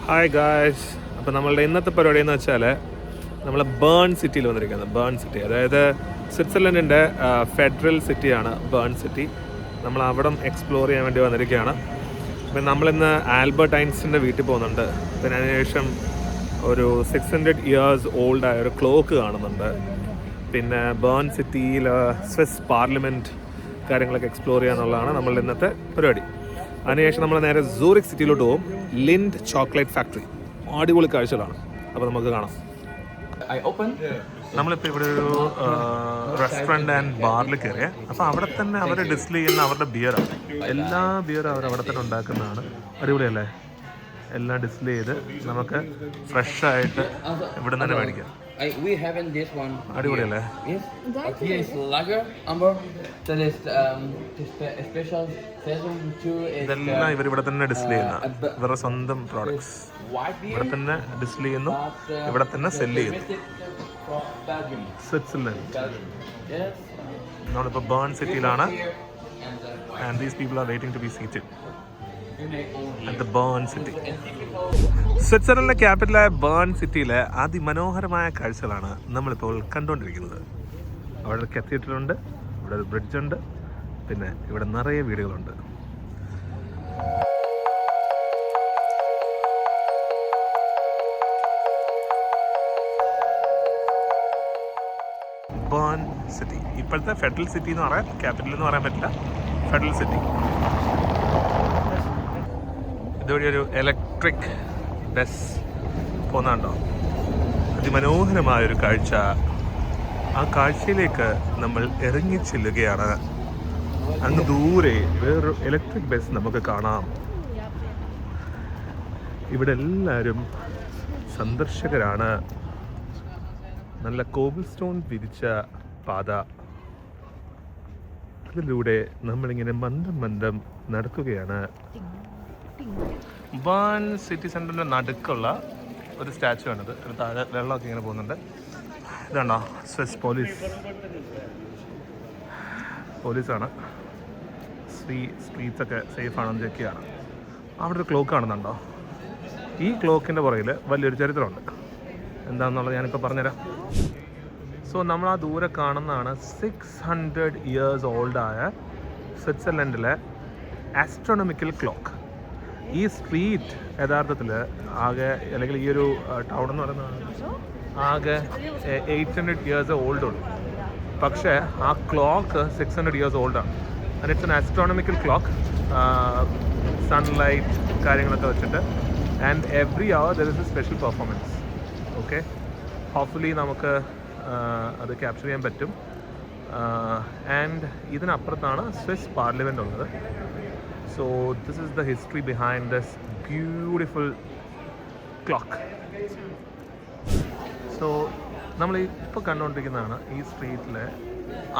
Hi guys. അപ്പോൾ നമ്മളുടെ ഇന്നത്തെ പരിപാടി എന്ന് വെച്ചാൽ നമ്മൾ ബേൺ സിറ്റിയിൽ വന്നിരിക്കുന്നത്. ബേൺ സിറ്റി അതായത് സ്വിറ്റ്സർലൻഡിൻ്റെ ഫെഡറൽ സിറ്റിയാണ് ബേൺ സിറ്റി. നമ്മൾ അവിടം എക്സ്പ്ലോർ ചെയ്യാൻ വേണ്ടി വന്നിരിക്കുകയാണ്. അപ്പം നമ്മളിന്ന് ആൽബർട്ട് ഐൻസ്റ്റീൻ്റെ വീട്ടിൽ പോകുന്നുണ്ട്. പിന്നെ അതിനുശേഷം ഒരു 600 years ഓൾഡായ ഒരു ക്ലോക്ക് കാണുന്നുണ്ട്. പിന്നെ ബേൺ സിറ്റിയിൽ സ്വിസ് പാർലമെൻറ്റ് കാര്യങ്ങളൊക്കെ എക്സ്പ്ലോർ ചെയ്യുക എന്നുള്ളതാണ് നമ്മളുടെ ഇന്നത്തെ പരിപാടി. അതിനുശേഷം നമ്മൾ നേരെ സൂറിക് സിറ്റിയിലോട്ട് പോകും. ലിൻഡ് ചോക്ലേറ്റ് ഫാക്ടറി അടിപൊളി കാഴ്ചകളാണ്. അപ്പോൾ നമുക്ക് കാണാം. നമ്മളിപ്പോൾ ഇവിടെ ഒരു റെസ്റ്റോറൻറ്റ് ആൻഡ് ബാറിൽ കയറിയ. അപ്പോൾ അവിടെ തന്നെ അവർ ഡിസ്പ്ലേ ചെയ്യുന്ന അവരുടെ ബിയറാണ്. എല്ലാ ബിയറും അവർ അവിടെ തന്നെ ഉണ്ടാക്കുന്നതാണ്. അടിപൊളിയല്ലേ? എല്ലാം ഡിസ്പ്ലേ ചെയ്ത് നമുക്ക് ഫ്രഷായിട്ട് ഇവിടെ നിന്ന് തന്നെ മേടിക്കാം. We have in this one. അടിപൊളിയല്ലേ? Yes. Here is lager, amber. That is special season 2 is. ഇതെല്ലാം ഇവർ ഇവിടെ തന്നെ ഡിസ്പ്ലേ ചെയ്യുന്ന ഇവരുടെ സ്വന്തം പ്രോഡക്ട്സ് ഇവിടെ തന്നെ ഡിസ്പ്ലേ ചെയ്യുന്നു, ഇവിടെ തന്നെ സെല്ല് ചെയ്യുന്നു. സ്വിറ്റ്സർലൻഡ്. നമ്മളിപ്പോൾ ബേൺ സിറ്റിയിലാണ്. And these people are waiting to be seated at the Bern city. സ്വിറ്റ്സർലൻഡിലെ ക്യാപിറ്റലായ ബേൺ സിറ്റിയിലെ അതിമനോഹരമായ കാഴ്ചകളാണ് നമ്മളിപ്പോൾ കണ്ടുകൊണ്ടിരിക്കുന്നത്. അവിടെ ഒരു കത്തീഡ്രലുണ്ട്, ഇവിടെ ഒരു ബ്രിഡ്ജുണ്ട്, പിന്നെ ഇവിടെ നിറയെ വീടുകളുണ്ട്. ബേൺ സിറ്റി ഇപ്പോഴത്തെ ഫെഡറൽ സിറ്റി എന്ന് പറയാം, ക്യാപിറ്റൽ എന്ന് പറയാൻ പറ്റില്ല. Federal city. ഇതുവഴി ഒരു ഇലക്ട്രിക് ബസ് പോകുന്നുണ്ടോ? അതിമനോഹരമായൊരു കാഴ്ച. ആ കാഴ്ചയിലേക്ക് നമ്മൾ ഇറങ്ങി ചെല്ലുകയാണ്. അങ്ങ് ദൂരെ വേറൊരു ഇലക്ട്രിക് ബസ് നമുക്ക് കാണാം. ഇവിടെ എല്ലാവരും സന്ദർശകരാണ്. നല്ല കോബിൾ സ്റ്റോൺ വിരിച്ച പാത. അതിലൂടെ നമ്മളിങ്ങനെ മന്ദം മന്ദം നടക്കുകയാണ്. ബേൺ സിറ്റി സെൻറ്ററിൻ്റെ നടുക്കുള്ള ഒരു സ്റ്റാച്ചു ആണിത്. താഴെ വെള്ളമൊക്കെ ഇങ്ങനെ പോകുന്നുണ്ട്. ഇതാണോ സ്വിസ് പോലീസാണ്. സ്ട്രീറ്റ്സൊക്കെ സേഫാണെന്ന് ചെക്ക് ചെയ്യാണ്. അവിടെ ഒരു ക്ലോക്ക് കാണുന്നുണ്ടോ? ഈ ക്ലോക്കിൻ്റെ പുറകിൽ വലിയൊരു ചരിത്രമുണ്ട്. എന്താണെന്നുള്ളത് ഞാനിപ്പോൾ പറഞ്ഞുതരാം. സോ നമ്മൾ ആ ദൂരെ കാണുന്നതാണ് 600 years ഓൾഡായ സ്വിറ്റ്സർലൻഡിലെ ആസ്ട്രോണമിക്കൽ ക്ലോക്ക്. ഈ സ്ട്രീറ്റ് യഥാർത്ഥത്തിൽ ആകെ, അല്ലെങ്കിൽ ഈ ഒരു ടൗൺ എന്ന് പറയുന്നത് ആകെ 800 years ഓൾഡുള്ളൂ. പക്ഷേ ആ ക്ലോക്ക് 600 years ഓൾഡാണ്. And it's an astronomical clock. Sunlight കാര്യങ്ങളൊക്കെ വെച്ചിട്ട്. And every hour there is a special performance. Okay, hopefully നമുക്ക് അത് ക്യാപ്ചർ ചെയ്യാൻ പറ്റും. ആൻഡ് ഇതിനപ്പുറത്താണ് സ്വിസ് പാർലമെൻറ്റ് ഉള്ളത്. So this is the history behind this beautiful clock. So നമ്മൾ ഇപ്പോൾ കണ്ടുകൊണ്ടിരിക്കുന്നതാണ് ഈ സ്ട്രീറ്റിലെ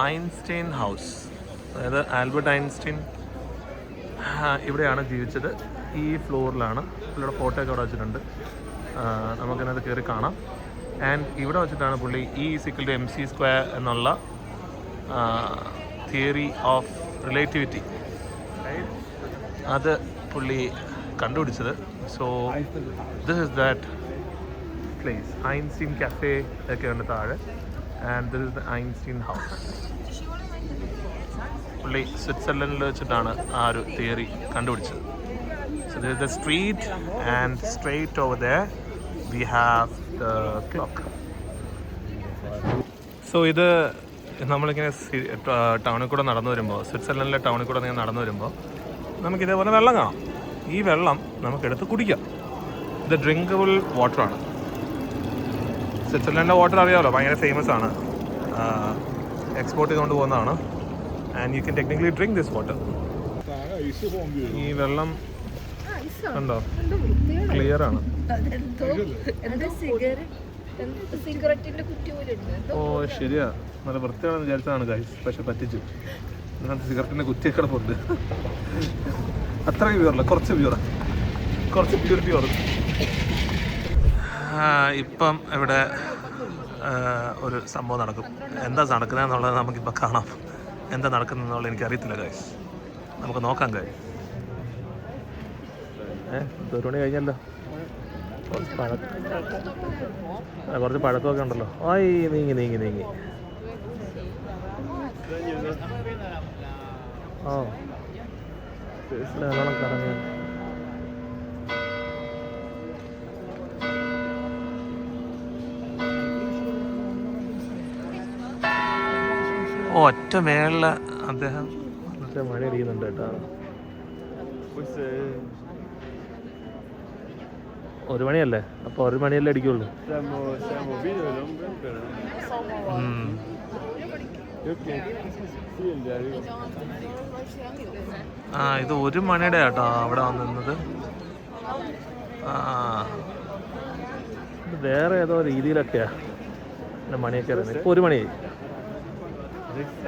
ഐൻസ്റ്റൈൻ ഹൗസ്. അതായത് ആൽബർട്ട് ഐൻസ്റ്റൈൻ ഇവിടെയാണ് ജീവിച്ചത്. ഈ ഫ്ലോറിലാണ്. പുള്ളിയുടെ ഫോട്ടോ ഒക്കെ അവിടെ വെച്ചിട്ടുണ്ട്. നമുക്കതിനകത്ത് കയറി കാണാം. ആൻഡ് ഇവിടെ വെച്ചിട്ടാണ് പുള്ളി E=mc² എന്നുള്ള തിയറി ഓഫ് റിലേറ്റിവിറ്റി അത് പുള്ളി കണ്ടുപിടിച്ചത്. So this is that place. Einstein cafe ഒക്കെ ഉണ്ട് താഴെ. And this is the Einstein house. പുള്ളി സ്വിറ്റ്സർലൻഡിൽ വെച്ചിട്ടാണ് ആ ഒരു തിയറി കണ്ടുപിടിച്ചത്. So this is the street and straight over there we have the clock. സോ ഇത് നമ്മളിങ്ങനെ ടൗണിൽ കൂടെ നടന്നു വരുമ്പോൾ, സ്വിറ്റ്സർലൻഡിലെ ടൗണിൽ കൂടെ നിങ്ങൾ നടന്നു വരുമ്പോൾ നമുക്കിതേപോലെ വെള്ളം കാണാം. ഈ വെള്ളം നമുക്കെടുത്ത് കുടിക്കാം. ഇത് ഡ്രിങ്കബിൾ വാട്ടറാണ്. സ്വിറ്റ്സർലൻഡിൻ്റെ വാട്ടർ അറിയാമല്ലോ, ഭയങ്കര ഫേമസ് ആണ്. എക്സ്പോർട്ട് ചെയ്തുകൊണ്ട് പോകുന്നതാണ്. And you can technically drink this water. ഈ വെള്ളം കണ്ടോ, ക്ലിയർ ആണ്. ഓ ശരിയാ, നല്ല വൃത്തിയാണെന്ന് വിചാരിച്ചതാണ് ഗൈസ്. പക്ഷെ പറ്റിച്ചു. ഇതിനകത്ത് സിഗരറ്റിൻ്റെ കുറ്റിയൊക്കെ കിടപ്പുണ്ട്. അത്രയും പ്യൂറല്ല, കുറച്ച് പ്യൂരിറ്റി കുറച്ച്. ഇപ്പം ഇവിടെ ഒരു സംഭവം നടക്കും. എന്താ നടക്കുന്നതെന്നുള്ളത് നമുക്കിപ്പോൾ കാണാം. എന്താ നടക്കുന്നതെന്നുള്ളത് എനിക്കറിയത്തില്ല ഗൈസ്. നമുക്ക് നോക്കാം ഗൈസ്. 1 മണി കഴിഞ്ഞല്ലോ. കുറച്ച് പഴക്കമൊക്കെ ഉണ്ടല്ലോ. ആയി നീങ്ങി നീങ്ങി നീങ്ങി. ഓ നല്ലോണം കറങ്ങി. ഒറ്റ മേളില് അദ്ദേഹം മഴ അടിക്കുന്നുണ്ട് കേട്ടോ. 1 മണിയല്ലേ? അപ്പോൾ 1 മണിയല്ലേ അടിക്കുള്ളൂ. ആ ഇത് 1 മണിയുടെ കേട്ടോ അവിടെ വന്നിരുന്നത്. വേറെ ഏതോ രീതിയിലൊക്കെയാ മണിയൊക്കെ ഇറങ്ങുന്നത്. ഇപ്പോൾ 1 മണിയായി.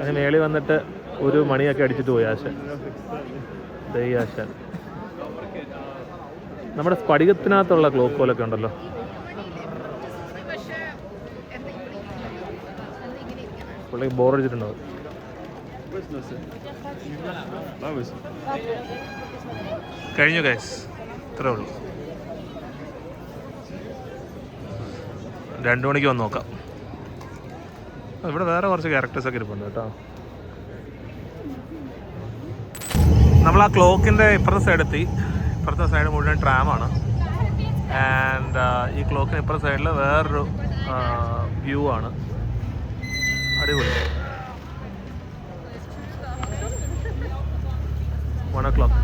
അതിന് മേളിൽ വന്നിട്ട് 1 മണിയൊക്കെ അടിച്ചിട്ട് പോയി ആശാൻ. ദൈ ആശാൻ. നമ്മുടെ സ്ഫടികത്തിനകത്തുള്ള ക്ലോക്ക് പോലൊക്കെ ഉണ്ടല്ലോ. പുള്ളിക്ക് ബോറടിച്ചിട്ടുണ്ടാവും. കഴിഞ്ഞു ഗൈസ്, ഇത്രേ ഉള്ളൂ. 2 മണിക്ക് വന്ന് നോക്കാം. ഇവിടെ വേറെ കുറച്ച് ക്യാരക്ടേഴ്സൊക്കെ ഇരിപ്പുണ്ട് കേട്ടോ. നമ്മൾ ആ ക്ലോക്കിൻ്റെ ഇപ്പുറത്തെ സൈഡെത്തി. ഇപ്പുറത്തെ സൈഡ് മുഴുവൻ ട്രാമാണ്. ആൻഡ് ഈ ക്ലോക്കിന് ഇപ്പുറത്തെ സൈഡിൽ വേറൊരു വ്യൂ ആണ്. അടിപൊളി. 1 o'clock.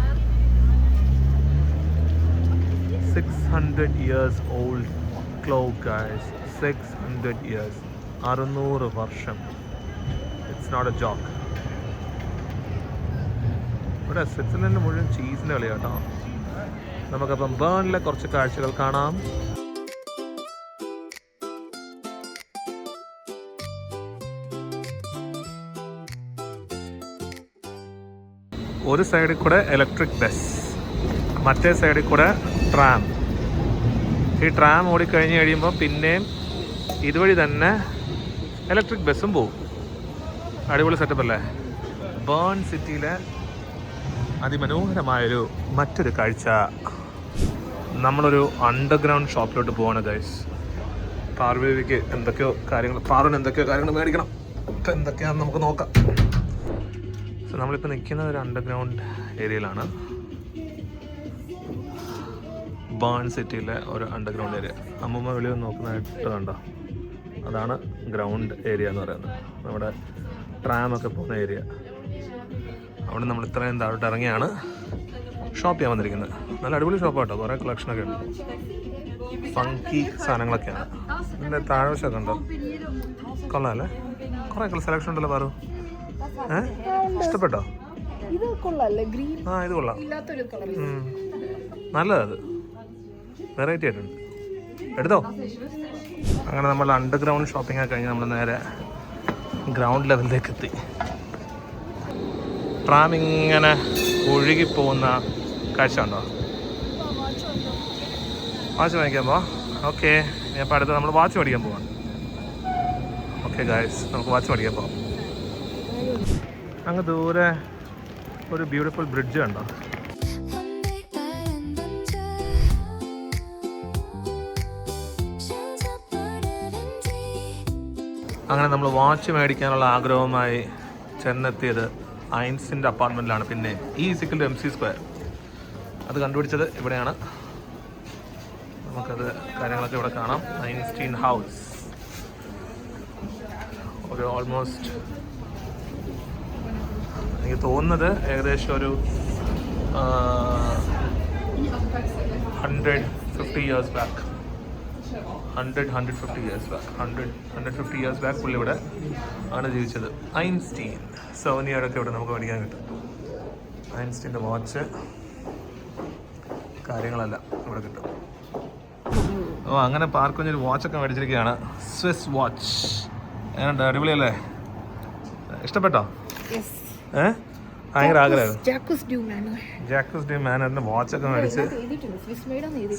600 years old clock guys. 600 years. 600 വർഷം. It's not a joke. ഇവിടെ സ്വിറ്റ്സർലൻഡ് മുഴുവൻ ചീസിൻ്റെ കളിയാട്ടോ. നമുക്കപ്പം ബേണിലെ കുറച്ച് കാഴ്ചകൾ കാണാം. ഒരു സൈഡിൽ കൂടെ ഇലക്ട്രിക് ബസ്, മറ്റേ സൈഡിൽ കൂടെ ട്രാം. ഈ ട്രാം ഓടിക്കഴിഞ്ഞ് കഴിയുമ്പോൾ പിന്നെയും ഇതുവഴി തന്നെ ഇലക്ട്രിക് ബസ്സും പോവും. അടിപൊളി സെറ്റപ്പ് അല്ലേ? ബേൺ സിറ്റിയിലെ അതിമനോഹരമായൊരു മറ്റൊരു കാഴ്ച. നമ്മളൊരു അണ്ടർഗ്രൗണ്ട് ഷോപ്പിലോട്ട് പോവാണ് ഗൈസ്. പാർവേവിക്ക് എന്തൊക്കെയോ കാര്യങ്ങൾ, പാറുവിന് എന്തൊക്കെയോ കാര്യങ്ങൾ മേടിക്കണം. ഇപ്പം എന്തൊക്കെയാണെന്ന് നമുക്ക് നോക്കാം. സോ നമ്മളിപ്പോൾ നിൽക്കുന്ന ഒരു അണ്ടർഗ്രൗണ്ട് ഏരിയയിലാണ്. ബേൺ സിറ്റിയിലെ ഒരു അണ്ടർഗ്രൗണ്ട് ഏരിയ. അമ്മൂമ്മ വെളിയിൽ നോക്കുന്നതായിട്ട് കണ്ടോ? അതാണ് ഗ്രൗണ്ട് ഏരിയ എന്ന് പറയുന്നത്. നമ്മുടെ ട്രാമൊക്കെ പോകുന്ന ഏരിയ. അവിടെ നമ്മൾ ഇത്രയും താഴോട്ട് ഇറങ്ങിയാണ് ഷോപ്പ് ചെയ്യാൻ വന്നിരിക്കുന്നത്. നല്ല അടിപൊളി ഷോപ്പ് കേട്ടോ. കുറേ കളക്ഷനൊക്കെ ഉണ്ട്. ഫങ്കി സാധനങ്ങളൊക്കെയാണ്. ഇതിൻ്റെ താഴ്വശമൊക്കെ ഉണ്ടോ? കൊള്ളാമല്ലേ? കുറേ സെലക്ഷൻ ഉണ്ടല്ലോ പാറു. ഇഷ്ടപ്പെട്ടോ? ആ ഇത് കൊള്ളാം. നല്ലത്. വെറൈറ്റി ആയിട്ടുണ്ട്. എടുത്തോ. അങ്ങനെ നമ്മൾ അണ്ടർഗ്രൗണ്ട് ഷോപ്പിംഗ് ഒക്കെ കഴിഞ്ഞ് നമ്മൾ നേരെ ഗ്രൗണ്ട് ലെവലിലേക്ക് എത്തി. ട്രാം ഇങ്ങനെ ഒഴുകിപ്പോകുന്ന കാഴ്ച ഉണ്ടോ? വാച്ച് മേടിക്കാൻ പോവാം. ഓക്കെ, ഞാൻ ഇപ്പോൾ അടുത്ത് നമ്മൾ വാച്ച് മേടിക്കാൻ പോവാം. ഓക്കെ ഗായ്സ്, നമുക്ക് വാച്ച് മേടിക്കാൻ പോവാം. അങ്ങ് ദൂരെ ഒരു ബ്യൂട്ടിഫുൾ ബ്രിഡ്ജ് കണ്ടോ? അങ്ങനെ നമ്മൾ വാച്ച് മേടിക്കാനുള്ള ആഗ്രഹവുമായി ചെന്നെത്തിയത് ഐൻസ്റ്റീൻ്റെ അപ്പാർട്ട്മെൻറ്റിലാണ്. പിന്നെ E=mc². അത് കണ്ടുപിടിച്ചത് ഇവിടെയാണ്. നമുക്കത് കാര്യങ്ങളൊക്കെ ഇവിടെ കാണാം. Einstein house. ഒരു ഓൾമോസ്റ്റ് എനിക്ക് തോന്നുന്നത് ഏകദേശം ഒരു 150 years back. 150 years back. 150 years back പുള്ളി ഇവിടെ ആണ് ജീവിച്ചത്. ഐൻസ്റ്റീൻ സോനിയറൊക്കെ ഇവിടെ നമുക്ക് മേടിക്കാൻ കിട്ടും. ഐൻസ്റ്റീൻ്റെ വാച്ച് കാര്യങ്ങളെല്ലാം ഇവിടെ കിട്ടും. ഓ അങ്ങനെ പാർക്കൊരു വാച്ചൊക്കെ മേടിച്ചിരിക്കുകയാണ്. Swiss watch. എങ്ങനെയുണ്ട്? അടിപൊളിയല്ലേ? ഇഷ്ടപ്പെട്ടോ? ഭയങ്കര ആഗ്രഹം. ജാക്കൂസ് ഡി മാനറിന്റെ വാച്ചൊക്കെ മേടിച്ച്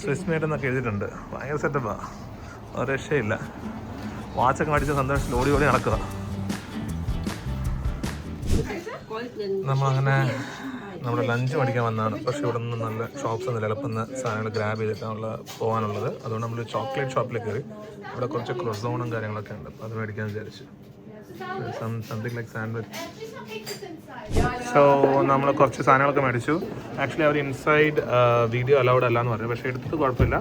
സ്വിസ് മെയ്ഡ് എന്നൊക്കെ എഴുതിയിട്ടുണ്ട്. ഭയങ്കര സെറ്റപ്പാ. ഒരു രക്ഷയില്ല. വാച്ചൊക്കെ മേടിച്ച് സന്തോഷത്തിൽ ഓടി ഓടി നടക്കുക. നമ്മളങ്ങനെ നമ്മുടെ ലഞ്ച് മേടിക്കാൻ വന്നതാണ്. പക്ഷേ ഇവിടെ നിന്ന് നല്ല ഷോപ്സ് ഒന്നും എളുപ്പം സാധനങ്ങൾ ഗ്രാബ് ചെയ്തിട്ടാണുള്ള പോകാനുള്ളത്. അതുകൊണ്ട് നമ്മൾ ചോക്ലേറ്റ് ഷോപ്പിൽ കയറി. ഇവിടെ കുറച്ച് ക്രോസോണും കാര്യങ്ങളൊക്കെ ഉണ്ട്. അപ്പോൾ അത് മേടിക്കാൻ വിചാരിച്ചു. Something like sandwich. സോ നമ്മൾ കുറച്ച് സാധനങ്ങളൊക്കെ മേടിച്ചു. ആക്ച്വലി അവർ ഇൻസൈഡ് വീഡിയോ അലൗഡ് അല്ല എന്ന് പറഞ്ഞു, പക്ഷേ എടുത്തത് കുഴപ്പമില്ല.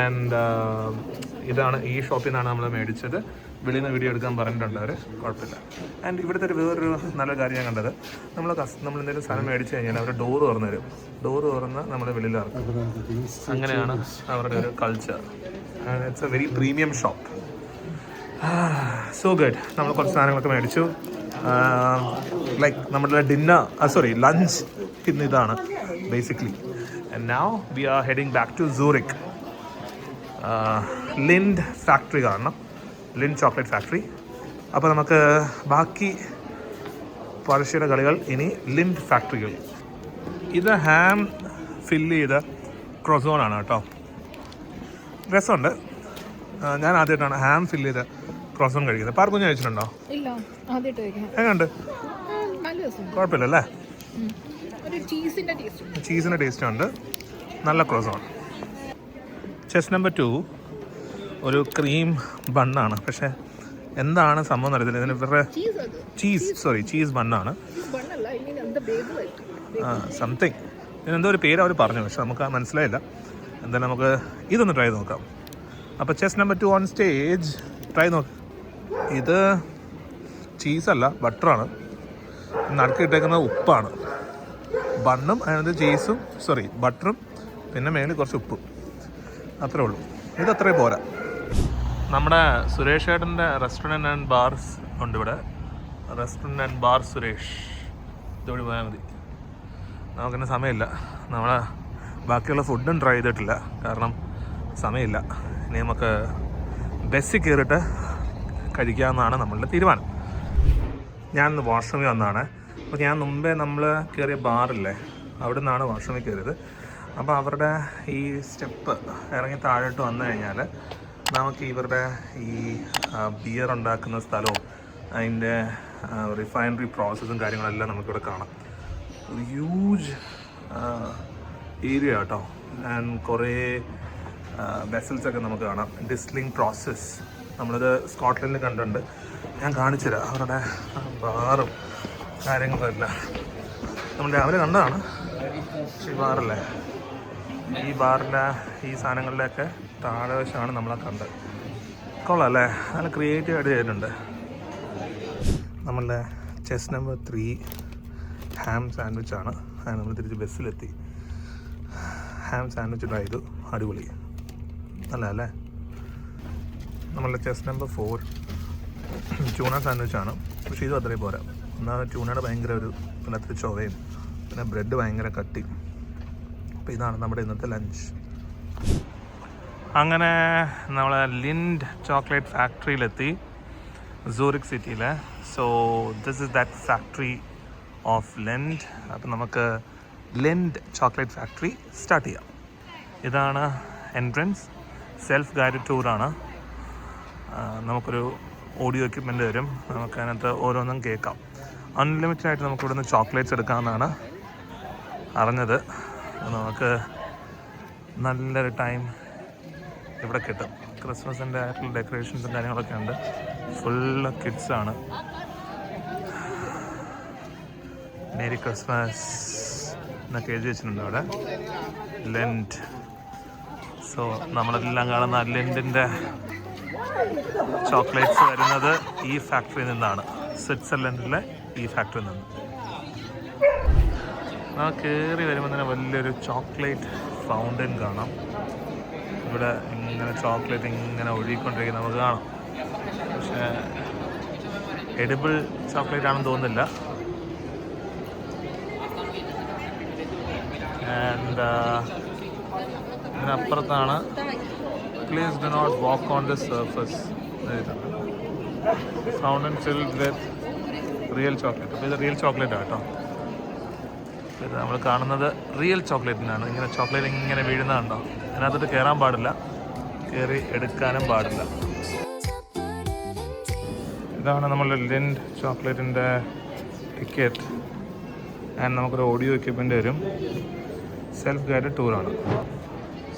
ആൻഡ് ഇതാണ് ഈ ഷോപ്പിൽ നിന്നാണ് നമ്മൾ മേടിച്ചത്. വെളിയിൽ നിന്ന് വീഡിയോ എടുക്കാൻ പറഞ്ഞിട്ടുണ്ട് അവർ, കുഴപ്പമില്ല. ആൻഡ് ഇവിടുത്തെ ഒരു വേറൊരു നല്ല കാര്യം ഞാൻ കണ്ടത്, നമ്മൾ എന്തെങ്കിലും സാധനം മേടിച്ച് കഴിഞ്ഞാൽ അവർ ഡോറ് തുറന്നു തരും. ഡോറ് തുറന്ന് നമ്മൾ വെളിയിൽ ഇറക്കും. അങ്ങനെയാണ് അവരുടെ ഒരു culture. It's a very premium shop. So good. നമ്മൾ കുറച്ച് സാധനങ്ങളൊക്കെ മേടിച്ചു. ലൈക്ക് നമ്മുടെ ലഞ്ച് ഇന്ന് ഇതാണ് basically. And now we are heading back to Zurich. Lindt factory കാണണം, ലിൻഡ് ചോക്ലേറ്റ് ഫാക്ടറി. അപ്പോൾ നമുക്ക് ബാക്കി പഴശ്ശിയുടെ കളികൾ ഇനി ലിൻഡ് ഫാക്ടറികൾ. ഇത് ഹാം ഫില്ല് ചെയ്ത ക്രോസോണാണ് കേട്ടോ. രസമുണ്ട്. ഞാൻ ആദ്യമായിട്ടാണ് ഹാം ഫില്ല് ചെയ്ത ക്രോസോൺ കഴിക്കുന്നത്. പാർക്കുഞ്ഞ് കഴിച്ചിട്ടുണ്ടോ? എങ്ങനെയുണ്ട്? കുഴപ്പമില്ല അല്ലേ? ചീസിൻ്റെ ടേസ്റ്റ് ഉണ്ട്. നല്ല ക്രോസോൺ. ചെസ് നമ്പർ 2 ഒരു ക്രീം ബണ്ണാണ്. പക്ഷേ എന്താണ് സംഭവം അറിയത്തില്ല. ഇതിന് ഇവരുടെ ചീസ് ബണ്ണാണ് സംതിങ്. ഇതിനെന്തോ ഒരു പേര് അവർ പറഞ്ഞു, പക്ഷെ നമുക്ക് മനസ്സിലായില്ല. എന്തായാലും നമുക്ക് ഇതൊന്ന് ട്രൈ നോക്കാം. അപ്പോൾ chess number 2 on stage. Try നോക്ക്. ഇത് ചീസല്ല, ബട്ടറാണ്. നടുക്കിട്ടേക്കുന്നത് ഉപ്പാണ്. ബണ്ണും അതിനകത്ത് ബട്ടറും പിന്നെ മേളിൽ കുറച്ച് ഉപ്പും, അത്രേ ഉള്ളൂ. ഇതത്രേ പോരാ. നമ്മുടെ സുരേഷ് ഏട്ടൻ്റെ റെസ്റ്റോറൻറ്റ് ആൻഡ് ബാർസ് ഉണ്ട് ഇവിടെ. Restaurant and bar Suresh. ഇതോടെ പോയാൽ മതി. നമുക്കിന്ന് സമയമില്ല. നമ്മൾ ബാക്കിയുള്ള ഫുഡും ട്രൈ ചെയ്തിട്ടില്ല, കാരണം സമയമില്ല. ഇനി നമുക്ക് ബസ്സിൽ കയറിയിട്ട് കഴിക്കാമെന്നാണ് നമ്മളുടെ തീരുമാനം. ഞാനിന്ന് വാഷ്റൂമിൽ വന്നതാണ്. അപ്പോൾ ഞാൻ മുമ്പേ നമ്മൾ കയറിയ ബാറില്ലേ, അവിടെ നിന്നാണ് വാഷ്റൂമിൽ കയറിയത്. അപ്പോൾ അവരുടെ ഈ സ്റ്റെപ്പ് ഇറങ്ങി താഴോട്ട് വന്നു കഴിഞ്ഞാൽ നമുക്ക് ഇവരുടെ ഈ ബിയർ ഉണ്ടാക്കുന്ന സ്ഥലവും അതിൻ്റെ റിഫൈനറി പ്രോസസ്സും കാര്യങ്ങളെല്ലാം നമുക്കിവിടെ കാണാം. ഒരു ഹ്യൂജ് ഏരിയ കേട്ടോ. ആൻഡ് കുറേ വെസൽസൊക്കെ നമുക്ക് കാണാം. ഡിസ്റ്റിലിംഗ് പ്രോസസ്സ് നമ്മളിത് സ്കോട്ട്ലൻഡിൽ കണ്ടിട്ടുണ്ട്. ഞാൻ കാണിച്ചു തരാം അവരുടെ ബാറും കാര്യങ്ങളെല്ലാം. നമ്മൾ രാവിലെ കണ്ടതാണ്. ഈ ബാറല്ലേ, ഈ ബാറിൻ്റെ ഈ സാധനങ്ങളിലൊക്കെ താഴെ വശമാണ് നമ്മളെ കണ്ടത്. കൊള്ളാം അല്ലേ? നല്ല ക്രിയേറ്റീവ് ആയിട്ട് ചെയ്തിട്ടുണ്ട്. നമ്മളുടെ ചെസ് നമ്പർ 3 ഹാം സാൻഡ്വിച്ചാണ്. അത് നമ്മൾ തിരിച്ച് ബസ്സിലെത്തി. ഹാം സാൻഡ്വിച്ച് ട്രൈ ചെയ്തു. അടിപൊളി, നല്ല അല്ലേ? നമ്മളുടെ ചെസ് നമ്പർ 4 ട്യൂണ സാൻഡ്വിച്ചാണ്. പക്ഷേ ഇതും അത്രയും പോരാ. എന്നാൽ ട്യൂണയുടെ ഭയങ്കര ഒരു വല്ലാത്തൊരു ചൊവയും പിന്നെ ബ്രെഡ് ഭയങ്കര കട്ടി. അപ്പോൾ ഇതാണ് നമ്മുടെ ഇന്നത്തെ ലഞ്ച്. അങ്ങനെ നമ്മൾ ലിൻഡ് ചോക്ലേറ്റ് ഫാക്ടറിയിലെത്തി, സൂറിക് സിറ്റിയിൽ. So this is that factory of Lindt. അപ്പം നമുക്ക് ലിൻഡ് ചോക്ലേറ്റ് ഫാക്ടറി സ്റ്റാർട്ട് ചെയ്യാം. ഇതാണ് എൻട്രൻസ്. Self guided ടൂറാണ്. നമുക്കൊരു ഓഡിയോ എക്യുപ്മെൻറ്റ് വരും. നമുക്ക് അതിനകത്ത് ഓരോന്നും കേൾക്കാം. അൺലിമിറ്റഡ് ആയിട്ട് നമുക്ക് ഇവിടുന്ന് ചോക്ലേറ്റ്സ് എടുക്കാമെന്നാണ് അറിഞ്ഞത്. നമുക്ക് നല്ലൊരു ടൈം ഇവിടെ കിട്ടും. ക്രിസ്മസിൻ്റെ ആയിട്ടുള്ള ഡെക്കറേഷൻസും കാര്യങ്ങളൊക്കെ ഉണ്ട്. ഫുള്ള് കിഡ്സാണ്. മേരി ക്രിസ്മസ് എന്നൊക്കെ എഴുതി വെച്ചിട്ടുണ്ട് അവിടെ. ലെൻഡ്. സോ നമ്മളെല്ലാം കാണുന്ന ലെൻഡിൻ്റെ ചോക്ലേറ്റ്സ് വരുന്നത് ഈ ഫാക്ടറിയിൽ നിന്നാണ്. സ്വിറ്റ്സർലൻഡിലെ ഈ ഫാക്ടറിയിൽ നിന്ന്. ആ കയറി വരുമ്പോൾ തന്നെ വലിയൊരു ചോക്ലേറ്റ് ഫൗണ്ടൻ കാണാം. ഇവിടെ ഇങ്ങനെ ചോക്ലേറ്റ് ഇങ്ങനെ ഒഴുകിക്കൊണ്ടിരിക്കുന്നത് നമുക്ക് കാണാം. പക്ഷേ എഡിബിൾ ചോക്ലേറ്റ് ആണെന്ന് തോന്നുന്നില്ല. ആൻഡ് ഇതിനപ്പുറത്താണ് please do not walk on the surface. Fountain filled with real chocolate. അപ്പോൾ ഇത് റിയൽ ചോക്ലേറ്റ് ആണ് കേട്ടോ. ഇത് നമ്മൾ കാണുന്നത് റിയൽ ചോക്ലേറ്റിനാണ്. ഇങ്ങനെ ചോക്ലേറ്റ് ഇങ്ങനെ വീഴുന്നതുണ്ടോ? അതിനകത്തോട്ട് കയറാൻ പാടില്ല, കയറി എടുക്കാനും പാടില്ല. ഇതാണ് നമ്മളുടെ ലിൻഡ് ചോക്ലേറ്റിൻ്റെ ടിക്കറ്റ്. ആൻഡ് നമുക്കൊരു ഓഡിയോ എക്യുപ്മെൻ്റ് വരും. സെൽഫ് ഗൈഡഡ് ടൂറാണ്.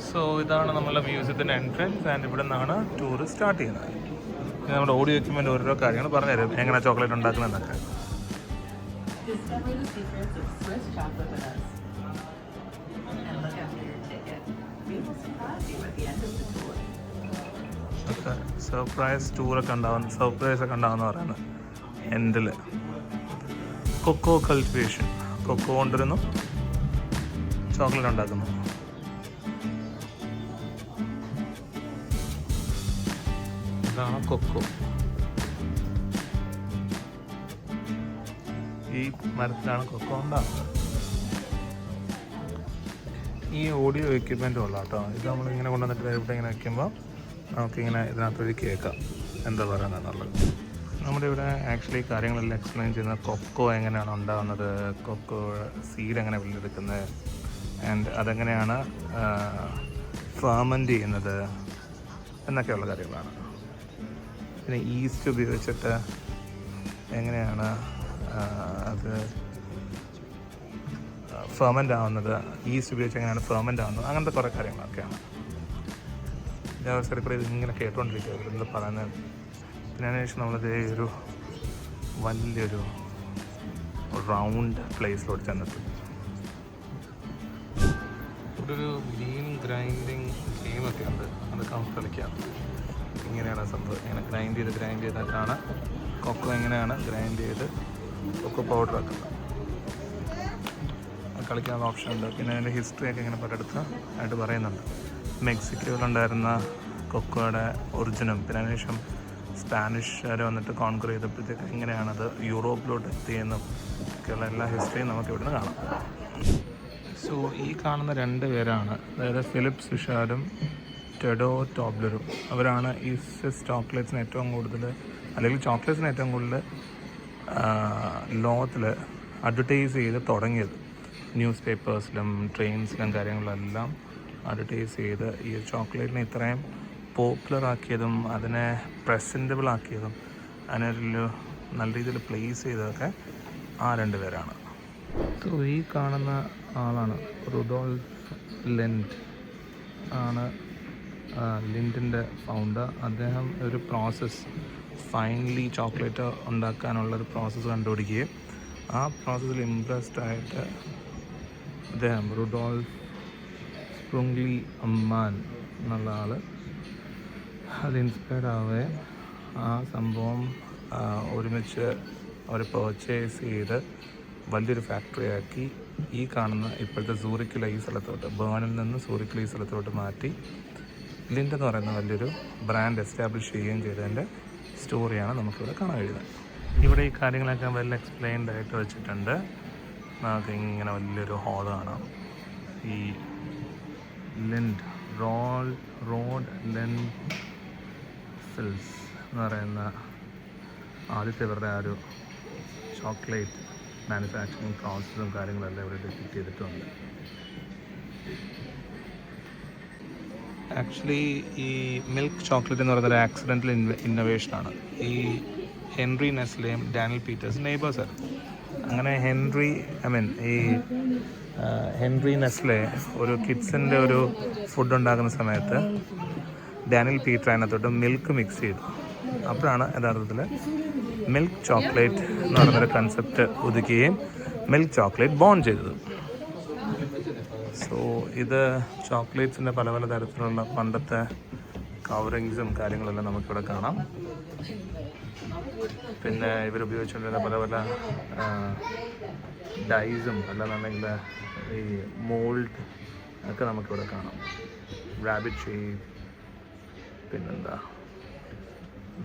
സോ ഇതാണ് നമ്മളുടെ മ്യൂസിയത്തിൻ്റെ എൻട്രൻസ് ആൻഡ് ഇവിടെ നിന്നാണ് ടൂർ സ്റ്റാർട്ട് ചെയ്യുന്നത്. നമ്മുടെ ഓഡിയോ എക്യുപ്മെൻ്റ് ഓരോ കാര്യങ്ങൾ പറഞ്ഞുതരും, എങ്ങനെ chocolate ഉണ്ടാക്കുന്നതെന്നൊക്കെ. Discover the secrets of Swiss chocolate with us. And look after your ticket. We will surprise you at the end of the tour. ഒക്കെ സർപ്രൈസ് ടൂറൊക്കെ ഉണ്ടാവുന്ന സർപ്രൈസൊക്കെ ഉണ്ടാവുന്ന പറയുന്നത് എൻഡിൽ. കൊക്കോ കൾട്ടിവേഷൻ, കൊക്കോ കൊണ്ടിരുന്നു ചോക്ലേറ്റ് ഉണ്ടാക്കുന്നു. ഇതാണ് കൊക്കോ. ഈ മരത്തിലാണ് കൊക്കോ ഉണ്ടാകുന്നത്. ഈ ഓഡിയോ എക്യുപ്മെൻറ്റും ഉള്ള കേട്ടോ. ഇത് നമ്മളിങ്ങനെ കൊണ്ടുവന്നിട്ട് ഇവിടെ ഇങ്ങനെ വയ്ക്കുമ്പോൾ നമുക്കിങ്ങനെ ഇതിനകത്തൊരു കേൾക്കാം എന്താ പറയുന്നതെന്നുള്ളത്. നമ്മുടെ ഇവിടെ ആക്ച്വലി കാര്യങ്ങളെല്ലാം എക്സ്പ്ലെയിൻ ചെയ്യുന്നത് കൊക്കോ എങ്ങനെയാണ് ഉണ്ടാകുന്നത്, കൊക്കോ സീഡ് എങ്ങനെ വിളവെടുക്കുന്നത്, ആൻഡ് അതെങ്ങനെയാണ് ഫെർമെൻ്റ് ചെയ്യുന്നത് എന്നൊക്കെയുള്ള കാര്യങ്ങളാണ്. പിന്നെ ഈസ്റ്റ് ഉപയോഗിച്ചിട്ട് എങ്ങനെയാണ് അത് ഫെർമെൻ്റ് ആവുന്നത്, ഈസ്റ്റ് ഉപയോഗിച്ച് എങ്ങനെയാണ് ഫെർമെൻ്റ് ആവുന്നത്, അങ്ങനത്തെ കുറേ കാര്യങ്ങളൊക്കെയാണ്. ഞാൻ അവസരം കൂടെ ഇതിങ്ങനെ കേട്ടുകൊണ്ടിരിക്കുക ഇവിടുന്ന് പറയുന്നത്. പിന്നെ അതിനുശേഷം നമ്മളിത് ഒരു വലിയൊരു റൗണ്ട് പ്ലേസിലോട്ട് ചെന്നെത്തും. ഇവിടെ ഒരു ബീൻ ഗ്രൈൻഡിങ് ഗെയിമൊക്കെ ഉണ്ട്, അതൊക്കെ നമുക്ക് കളിക്കാം. ഇങ്ങനെയാണ് സംഭവം. ഇങ്ങനെ ഗ്രൈൻഡ് ചെയ്തിട്ടാണ് കൊക്കോ എങ്ങനെയാണ് ഗ്രൈൻഡ് ചെയ്ത് കൊക്കോ പൗഡർ ആക്കുന്നത്. കളിക്കാനുള്ള ഓപ്ഷൻ ഉണ്ട്. പിന്നെ അതിൻ്റെ ഹിസ്റ്ററിയൊക്കെ ഇങ്ങനെ പലയിടത്ത് ആയിട്ട് പറയുന്നുണ്ട്. മെക്സിക്കോയിലുണ്ടായിരുന്ന കൊക്കോയുടെ ഒറിജിനും പിന്നെ അതിനുശേഷം സ്പാനിഷുകാർ വന്നിട്ട് കോൺക്വർ ചെയ്തപ്പോഴത്തേക്ക് എങ്ങനെയാണത് യൂറോപ്പിലോട്ട് എത്തിയെന്നും ഒക്കെയുള്ള എല്ലാ ഹിസ്റ്ററിയും നമുക്ക് ഇവിടുന്ന് കാണാം. സോ ഈ കാണുന്ന 2 പേരാണ്, അതായത് ഫിലിപ്പ് സുഷാരും ടെഡോ ടോബ്ലറും. അവരാണ് ഈ സ്വിസ് ചോക്ലേറ്റ്സിന് ഏറ്റവും കൂടുതൽ, അല്ലെങ്കിൽ ചോക്ലേറ്റ്സിന് ഏറ്റവും കൂടുതൽ ലോകത്തിൽ അഡ്വർടൈസ് ചെയ്ത് തുടങ്ങിയത്. ന്യൂസ് പേപ്പേഴ്സിലും ട്രെയിൻസിലും കാര്യങ്ങളിലെല്ലാം അഡ്വർടൈസ് ചെയ്ത് ഈ ചോക്ലേറ്റിനെ ഇത്രയും പോപ്പുലർ ആക്കിയതും അതിനെ പ്രസൻറ്റബിൾ ആക്കിയതും അതിനൊരു നല്ല രീതിയിൽ പ്ലേസ് ചെയ്തതൊക്കെ ആ 2 പേരാണ്. സോ ഈ കാണുന്ന ആളാണ് റുഡോൾഫ് ലിൻഡ് ആണ്, ലിൻഡിൻ്റെ ഫൗണ്ടർ. അദ്ദേഹം ഒരു പ്രോസസ്സ് ഫൈനലി ചോക്ലേറ്റ് ഉണ്ടാക്കാനുള്ളൊരു പ്രോസസ്സ് കണ്ടുപിടിക്കുകയും ആ പ്രോസസ്സിൽ ഇംപ്രസ്ഡ് ആയിട്ട് അദ്ദേഹം റുഡോൾഫ് സ്പ്രുംഗ്ലി അമ്മാൻ എന്നുള്ള ആൾ അത് ഇൻസ്പയർഡ് ആവുകയും ആ സംഭവം ഒരുമിച്ച് അവർ പർച്ചേസ് ചെയ്ത് വലിയൊരു ഫാക്ടറി ആക്കി ഈ കാണുന്ന ഇപ്പോഴത്തെ സൂറിക്കിലെ ഈ സ്ഥലത്തോട്ട്, ബേണിൽ നിന്ന് സൂറിക്കിലെ ഈ സ്ഥലത്തോട്ട് മാറ്റി ലിൻഡ് എന്ന് പറയുന്ന വലിയൊരു ബ്രാൻഡ് എസ്റ്റാബ്ലിഷ് ചെയ്യുകയും ചെയ്തതിൻ്റെ സ്റ്റോറിയാണ് നമുക്കിവിടെ കാണാൻ കഴിയുന്നത്. ഇവിടെ ഈ കാര്യങ്ങളൊക്കെ വെൽ എക്സ്പ്ലെയിൻഡ് ആയിട്ട് വെച്ചിട്ടുണ്ട്. നമുക്ക് ഇങ്ങനെ വലിയൊരു ഹാൾ കാണാം. ഈ ലിൻഡ് റോഡ് ലിൻഡ് ഫിൽസ് എന്ന് പറയുന്ന ആദ്യത്തെ ഇവരുടെ ആ ഒരു ചോക്ലേറ്റ് മാനുഫാക്ചറിങ് പ്രോസസ്സും കാര്യങ്ങളെല്ലാം ഇവിടെ ഡെപ്പിക്റ്റ് ചെയ്തിട്ടുണ്ട്. ആക്ച്വലി ഈ മിൽക്ക് ചോക്ലേറ്റ് എന്ന് പറയുന്നൊരു ആക്സിഡൻ്റൽ ഇന്നൊവേഷനാണ്. ഈ ഹെൻറി നെസ്ലെയും ഡാനിയൽ പീറ്റേഴ്സും നെയ്ബേഴ്സായിരുന്നു. അങ്ങനെ ഹെൻറി നെസ്ലെ ഒരു കിഡ്സിൻ്റെ ഒരു ഫുഡ് ഉണ്ടാക്കുന്ന സമയത്ത് ഡാനിയൽ പീറ്റർ അതിനകത്തോട്ട് മിൽക്ക് മിക്സ് ചെയ്തു. അപ്പോഴാണ് യഥാർത്ഥത്തിൽ മിൽക്ക് ചോക്ലേറ്റ് എന്ന് പറയുന്നൊരു കൺസെപ്റ്റ് ഉദിക്കുകയും മിൽക്ക് ചോക്ലേറ്റ് ബോൺ ചെയ്തത്. സോ ഇത് ചോക്ലേറ്റ്സിൻ്റെ പല പല തരത്തിലുള്ള പണ്ടത്തെ കവറിങ്സും കാര്യങ്ങളെല്ലാം നമുക്കിവിടെ കാണാം. പിന്നെ ഇവരുപയോഗിച്ചുകൊണ്ടിരുന്ന പല പല ഡൈസും അല്ലാന്നുണ്ടെങ്കിൽ ഈ മോൾഡ് ഒക്കെ നമുക്കിവിടെ കാണാം. റാബിറ്റ് ഷേപ്പ്, പിന്നെന്താ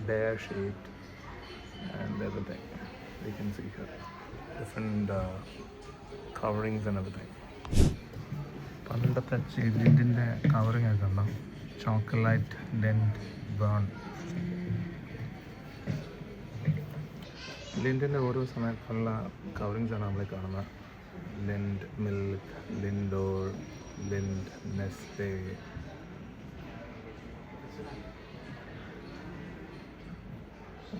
bear shaped and everything. You can see here different coverings and everything. പണ്ടത്തെ ലിൻഡിൻ്റെ കവറിങ് ഒക്കെ ഉണ്ടോ, ചോക്ലേറ്റ് ലിൻഡ് ബേൺ. ലിൻഡിൻ്റെ ഓരോ സമയത്തുള്ള കവറിങ്സാണ് നമ്മൾ കാണുന്നത്. Lindt milk, Lindor, Lindt Nestle.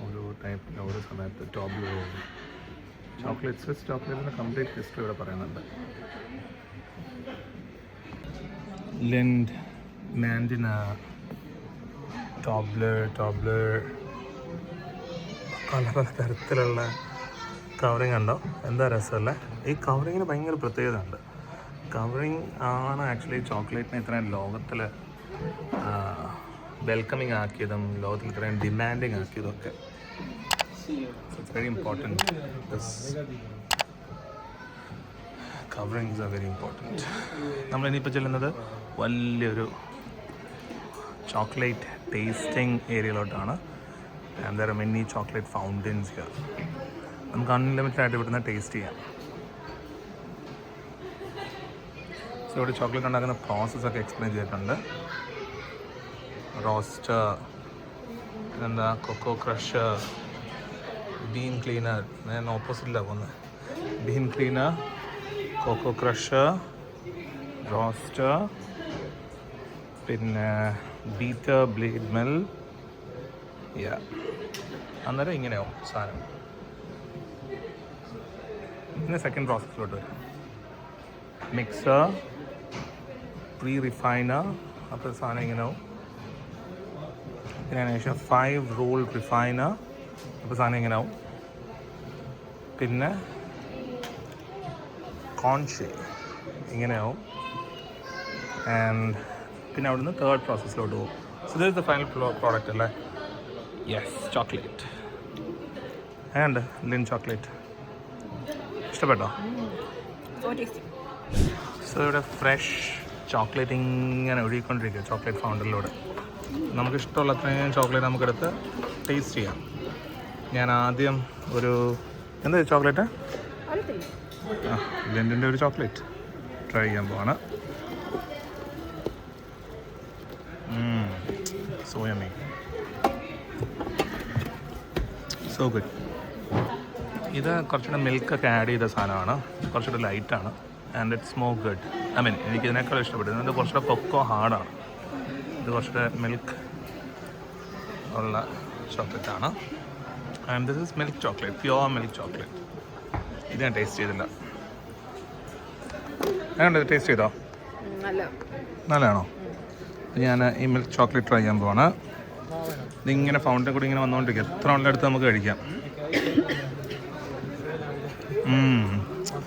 ഓരോ ടൈപ്പിൽ ഓരോ സമയത്ത് ടോബ്ലോ, ചോക്ലേറ്റ് സ്വിസ് ചോക്ലേറ്റിൻ്റെ കംപ്ലീറ്റ് ഹിസ്റ്ററി ഇവിടെ പറയുന്നുണ്ട്. ലിൻഡ്, മാൻഡിന, ടോബ്ലർ പല പല തരത്തിലുള്ള കവറിങ് ഉണ്ടോ. എന്താ രസമല്ലേ. ഈ കവറിങ്ങിന് ഭയങ്കര പ്രത്യേകത ഉണ്ട്. കവറിങ് ആണ് ആക്ച്വലി ചോക്ലേറ്റിനെ ഇത്രയും ലോകത്തിൽ വെൽക്കമിങ് ആക്കിയതും ലോകത്തിൽ ഇത്രയും ഡിമാൻഡിങ് ആക്കിയതും ഒക്കെ. It's very important. Coverings are very important. നമ്മളിനിയിപ്പോൾ ചെല്ലുന്നത് വലിയൊരു ചോക്ലേറ്റ് ടേസ്റ്റിംഗ് ഏരിയയിലോട്ടാണ്. And there are many chocolate fountains here. നമുക്ക് അൺലിമിറ്റഡ് ആയിട്ട് ഇവിടുന്ന് ടേസ്റ്റ് ചെയ്യാം. സോ ഇവിടെ ചോക്ലേറ്റ് ഉണ്ടാക്കുന്ന പ്രോസസ്സൊക്കെ എക്സ്പ്ലെയിൻ ചെയ്തിട്ടുണ്ട്. റോസ്റ്റർ, പിന്നെന്താ കൊക്കോ ക്രഷർ, ബീൻ ക്ലീനർ. ഞാൻ ഓപ്പോസിറ്റിലാണ് പോകുന്നത്. Bean cleaner, cocoa crusher, roaster, പിന്നെ ബീറ്റർ, ബ്ലേഡ് മിൽ. അന്നേരം ഇങ്ങനെയാവും സാധനം. പിന്നെ സെക്കൻഡ് പ്രോസസ്സിലോട്ട് വരും. Mixer, pre refiner. അപ്പോൾ സാധനം ഇങ്ങനെയാവും. പിന്നെ അതിന് ശേഷം 5 റോൾ റിഫൈനർ. അപ്പോൾ സാധനം ഇങ്ങനെയാവും. പിന്നെ കോൺഷേ ഇങ്ങനെയാവും. ആൻഡ് പിന്നെ അവിടുന്ന് തേർഡ് പ്രോസസ്സിലോട്ട് പോകും. So this is the final product അല്ലേ. Yes, chocolate and Lindt chocolate. ഇഷ്ടപ്പെട്ടോ? സോ ഇവിടെ ഫ്രഷ് ചോക്ലേറ്റ് ഇങ്ങനെ ഒഴുകിക്കൊണ്ടിരിക്കുക ചോക്ലേറ്റ് ഫൗണ്ടറിലൂടെ. നമുക്കിഷ്ടമുള്ള അത്രയും ചോക്ലേറ്റ് നമുക്കെടുത്ത് ടേസ്റ്റ് ചെയ്യാം. ഞാൻ ആദ്യം ഒരു എന്താ ചോക്ലേറ്റ് ലിൻഡിൻ്റെ ഒരു ചോക്ലേറ്റ് ട്രൈ ചെയ്യാൻ പോവാണ്. So yummy, so good. ഇത് കുറച്ചുകൂടെ മിൽക്കൊക്കെ ആഡ് ചെയ്ത സാധനമാണ്. കുറച്ചുകൂടെ ലൈറ്റാണ് and it's more good. I mean എനിക്ക് ഇതിനേക്കാളും ഇഷ്ടപ്പെട്ടു. ഇത് കുറച്ചുകൂടെ കൊക്കോ ഹാർഡാണ്. ഇത് കുറച്ചുകൂടെ മിൽക്ക് ഉള്ള ചോക്ലേറ്റാണ്. And this is milk chocolate, pure milk chocolate. ഇത് ഞാൻ ടേസ്റ്റ് ചെയ്തില്ല. അങ്ങനെ ടേസ്റ്റ് ചെയ്തോ? നല്ലതാണോ? ഞാൻ ഈ മിൽക്ക് ചോക്ലേറ്റ് ട്രൈ ചെയ്യാൻ പോവാണ്. ഇതിങ്ങനെ ഫൗണ്ടൻ കൂടി ഇങ്ങനെ വന്നുകൊണ്ടിരിക്കുക. എത്ര ഉള്ളടുത്ത് നമുക്ക് കഴിക്കാം.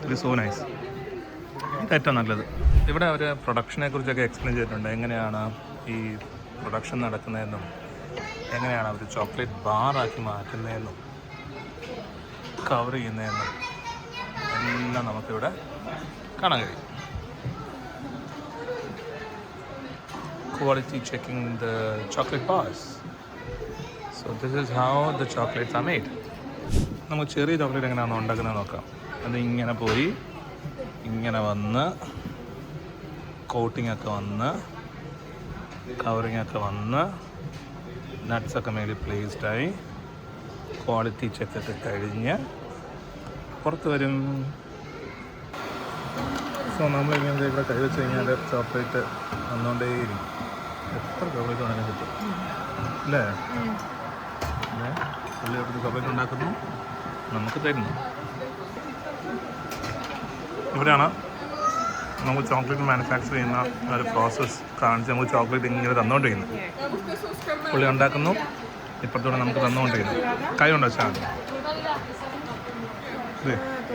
ഇത് സോ നൈസ്. ഇത് ഏറ്റവും നല്ലത്. ഇവിടെ അവർ പ്രൊഡക്ഷനെ കുറിച്ചൊക്കെ എക്സ്പ്ലെയിൻ ചെയ്തിട്ടുണ്ട്. എങ്ങനെയാണ് ഈ പ്രൊഡക്ഷൻ നടക്കുന്നതെന്നും എങ്ങനെയാണ് അവർ ചോക്ലേറ്റ് ബാറാക്കി മാറ്റുന്നതെന്നും കവർ ചെയ്യുന്നതെന്നും എല്ലാം നമുക്കിവിടെ കാണാൻ കഴിയും. Quality checking the chocolate bars. So this is how the chocolates are made. നമുക്ക് ചെറിയ ചോക്ലേറ്റ് എങ്ങനെയാണോ ഉണ്ടാക്കുന്നത് നോക്കാം. അത് ഇങ്ങനെ പോയി ഇങ്ങനെ വന്ന് കോട്ടിംഗ് ഒക്കെ വന്ന് കവറിങ് ഒക്കെ വന്ന് നട്ട്സൊക്കെ മേടി പ്ലേസ്ഡായി ക്വാളിറ്റി ചെക്കൊക്കെ കഴിഞ്ഞ് പുറത്ത് വരും. സോ നമ്മളിങ്ങനെ ഇവിടെ കൈവച്ച് കഴിഞ്ഞാൽ ചോക്ലേറ്റ് വന്നുകൊണ്ടേയിരിക്കും. എത്ര ചോക്ലേറ്റ് വേണമെങ്കിലും കിട്ടും അല്ലേ? പുള്ളി അവിടുത്തെ ചോക്ലേറ്റ് ഉണ്ടാക്കുന്നു, നമുക്ക് തരുന്നു. ഇവിടെയാണ് നമുക്ക് ചോക്ലേറ്റ് മാനുഫാക്ചർ ചെയ്യുന്ന ഒരു പ്രോസസ്സ് കാണിച്ച് നമുക്ക് ചോക്ലേറ്റ് ഇങ്ങനെ തന്നുകൊണ്ടിരിക്കുന്നു. പുള്ളി ഉണ്ടാക്കുന്നു, ഇപ്പുറത്തൂടെ നമുക്ക് തന്നുകൊണ്ടിരിക്കുന്നു. കൈ കൊണ്ട് വെച്ചാൽ മതി.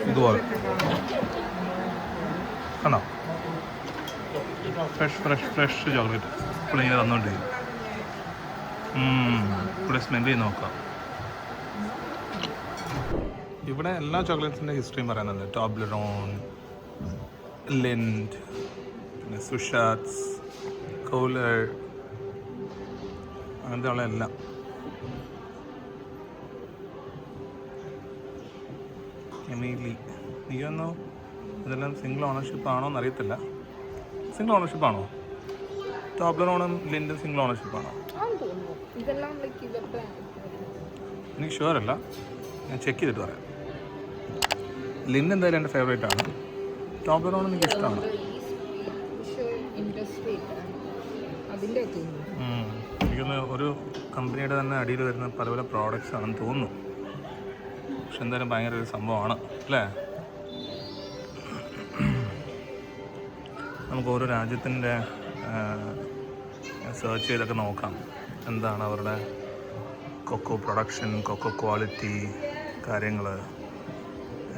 ഇതുപോലെ ആണോ? ഫ്രഷ് ചോക്ലേറ്റ് പുള്ളി ഇങ്ങനെ തന്നുകൊണ്ടിരിക്കും. ഇവിടെ സ്മെൽ ചെയ്ത് നോക്കാം. ഇവിടെ എല്ലാ ചോക്ലേറ്റ്സിൻ്റെ ഹിസ്റ്ററിയും പറയുന്നുണ്ട്. ടോബ്ലറോൺ, ലിൻഡ്, പിന്നെ സുഷാറ്റ്സ്, കോലർ, അങ്ങനത്തെ ഉള്ള എല്ലാം. എമീലി, നീയൊന്നോ ഇതെല്ലാം സിംഗിൾ ഓണർഷിപ്പ് ആണോ എന്നറിയത്തില്ല. സിംഗിൾ ഓണർഷിപ്പ് ആണോ? ടോബ്ലറോണും ലിൻഡും സിംഗിൾ ഓണർഷിപ്പ് ആണോ? എനിക്ക് ഷുവർ അല്ല, ഞാൻ ചെക്ക് ചെയ്തിട്ട് പറയാം. ലിൻഡ് എന്തായാലും എൻ്റെ ഫേവറേറ്റ് ആണ്. ടോബ്ലറോൺ എനിക്ക് ഇഷ്ടമാണ്. എനിക്കൊന്ന് ഒരു കമ്പനിയുടെ തന്നെ അടിയിൽ വരുന്ന പല പല പ്രോഡക്റ്റ്സ് ആണെന്ന് തോന്നുന്നു. പക്ഷെ എന്തായാലും ഭയങ്കര ഒരു സംഭവമാണ് അല്ലേ. നമുക്ക് ഓരോ രാജ്യത്തിൻ്റെ സെർച്ച് ചെയ്തൊക്കെ നോക്കാം എന്താണ് അവരുടെ കൊക്കോ പ്രൊഡക്ഷൻ, കൊക്കോ ക്വാളിറ്റി കാര്യങ്ങൾ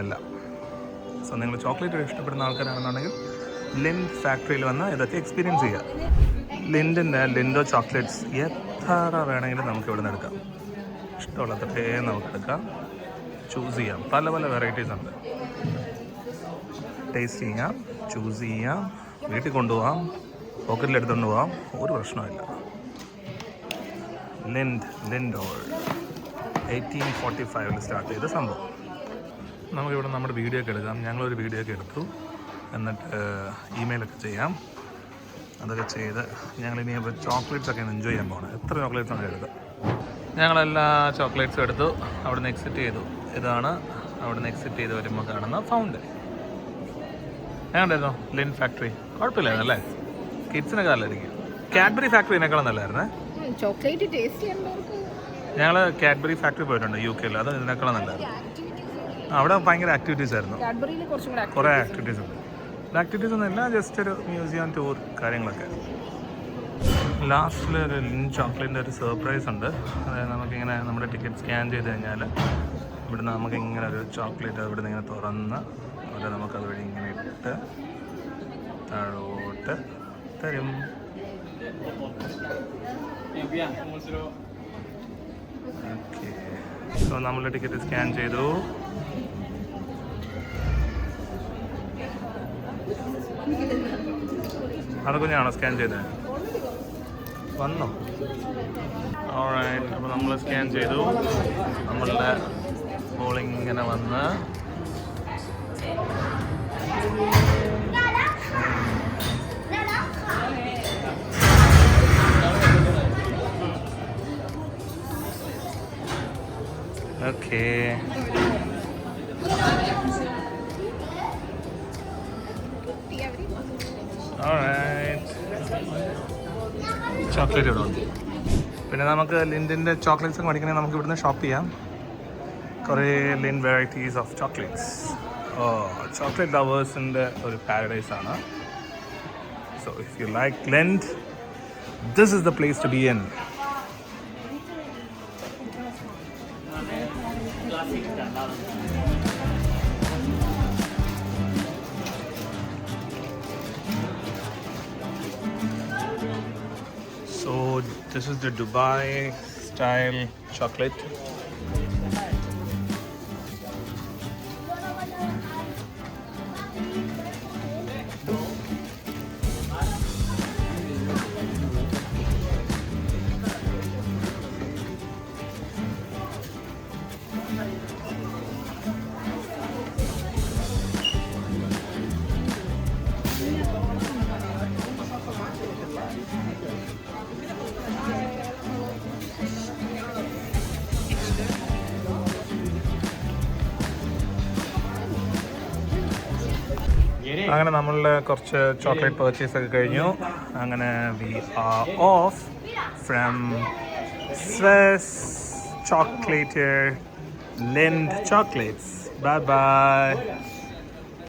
എല്ലാം. സോ നിങ്ങൾ ചോക്ലേറ്റ് ഇഷ്ടപ്പെടുന്ന ആൾക്കാരാണെന്നുണ്ടെങ്കിൽ ലിൻഡ് ഫാക്ടറിയിൽ വന്ന് ഇതൊക്കെ എക്സ്പീരിയൻസ് ചെയ്യാം. ലിൻഡിൻ്റെ ലിൻഡോ ചോക്ലേറ്റ്സ് എത്ര വേണമെങ്കിലും നമുക്ക് ഇവിടെ നിന്ന് എടുക്കാം. ഇഷ്ടമുള്ളതൊക്കെ നമുക്ക് എടുക്കാം, ചൂസ് ചെയ്യാം. പല പല വെറൈറ്റീസ് ഉണ്ട്. ടേസ്റ്റ് ചെയ്യാം, ചൂസ് ചെയ്യാം, വീട്ടിൽ കൊണ്ടുപോകാം, പോക്കറ്റിൽ എടുത്തുകൊണ്ട് പോകാം, ഒരു പ്രശ്നമില്ല. ലിൻഡോൾ 1845 സ്റ്റാർട്ട് ചെയ്ത സംഭവം. നമുക്കിവിടെ നമ്മുടെ വീഡിയോ ഒക്കെ എടുക്കാം. ഞങ്ങളൊരു വീഡിയോ ഒക്കെ എടുത്തു, എന്നിട്ട് ഇമെയിലൊക്കെ ചെയ്യാം. അതൊക്കെ ചെയ്ത് ഞങ്ങളിനി ചോക്ലേറ്റ്സ് ഒക്കെ എൻജോയ് ചെയ്യാൻ പോകണം. എത്ര ചോക്ലേറ്റ്സ് ആണ് എടുത്തത്? ഞങ്ങളെല്ലാ ചോക്ലേറ്റ്സും എടുത്തു, അവിടെ നിന്ന് എക്സിറ്റ് ചെയ്തു. ഇതാണ് അവിടെ നിന്ന് എക്സിറ്റ് ചെയ്ത് വരുമ്പോൾ കാണുന്ന ഫൗണ്ടൻ. എങ്ങനെയായിരുന്നു ലിൻഡ് ഫാക്ടറി? കുഴപ്പമില്ലായിരുന്നു അല്ലേ? കിഡ്സിനൊക്കെ നല്ലതായിരിക്കും. കാഡ്ബറി ഫാക്ടറിനേക്കാളും നല്ലായിരുന്നേ. ചോക്ലേറ്റ് ടേസ്റ്റ് ചെയ്യുന്നവർക്ക് ഞങ്ങൾ കാഡ്ബറി ഫാക്ടറി പോയിട്ടുണ്ട് UK-ൽ. അത് ഇതിനേക്കാളും നല്ലതായിരുന്നു. അവിടെ ഭയങ്കര ആക്ടിവിറ്റീസ് ആയിരുന്നു. കാഡ്ബറിയിൽ കുറച്ചും കൂടെ കുറേ ആക്ടിവിറ്റീസ് ഉണ്ട്. ആക്ടിവിറ്റീസ് ഒന്നുമില്ല, ജസ്റ്റ് ഒരു മ്യൂസിയം ടൂർ കാര്യങ്ങളൊക്കെ. ലാസ്റ്റിൽ ഒരു ലിൻഡ് ചോക്ലേറ്റിൻ്റെ ഒരു സർപ്രൈസ് ഉണ്ട്. അതായത് നമുക്കിങ്ങനെ നമ്മുടെ ടിക്കറ്റ് സ്കാൻ ചെയ്ത് കഴിഞ്ഞാൽ ഇവിടുന്ന് നമുക്കിങ്ങനെ ഒരു ചോക്ലേറ്റ് ഇവിടുന്ന് ഇങ്ങനെ തുറന്ന് അവിടെ നമുക്കത് വഴി ഇങ്ങനെ ഇട്ട് താഴോട്ട് തരും. ഓക്കെ, സോ നമ്മളുടെ ടിക്കറ്റ് സ്കാൻ ചെയ്തു. അതൊക്കെ ഞാനാണോ സ്കാൻ ചെയ്തത്? വന്നോ? ഓൾറൈറ്റ്, അപ്പോൾ നമ്മൾ സ്കാൻ ചെയ്തു. നമ്മളുടെ ബോളിംഗ് ഇങ്ങനെ വന്ന് ഓക്കെ. ചോക്ലേറ്റ് ഇവിടെ ഉണ്ട്. പിന്നെ നമുക്ക് ലിൻഡിൻ്റെ ചോക്ലേറ്റ്സ് ഒക്കെ മേടിക്കണമെങ്കിൽ നമുക്ക് ഇവിടുന്ന് ഷോപ്പ് ചെയ്യാം. കുറേ Lindt varieties of chocolates. Chocolate ലവേഴ്സിൻ്റെ ഒരു പാരഡൈസ് ആണ്. So if you like Lindt, this is the place to be in. So this is the Dubai style chocolate. അങ്ങനെ നമ്മളുടെ കുറച്ച് ചോക്ലേറ്റ് പർച്ചേസ് ഒക്കെ കഴിഞ്ഞു. അങ്ങനെ we are off from Swiss chocolate Lindt chocolates. Bye by.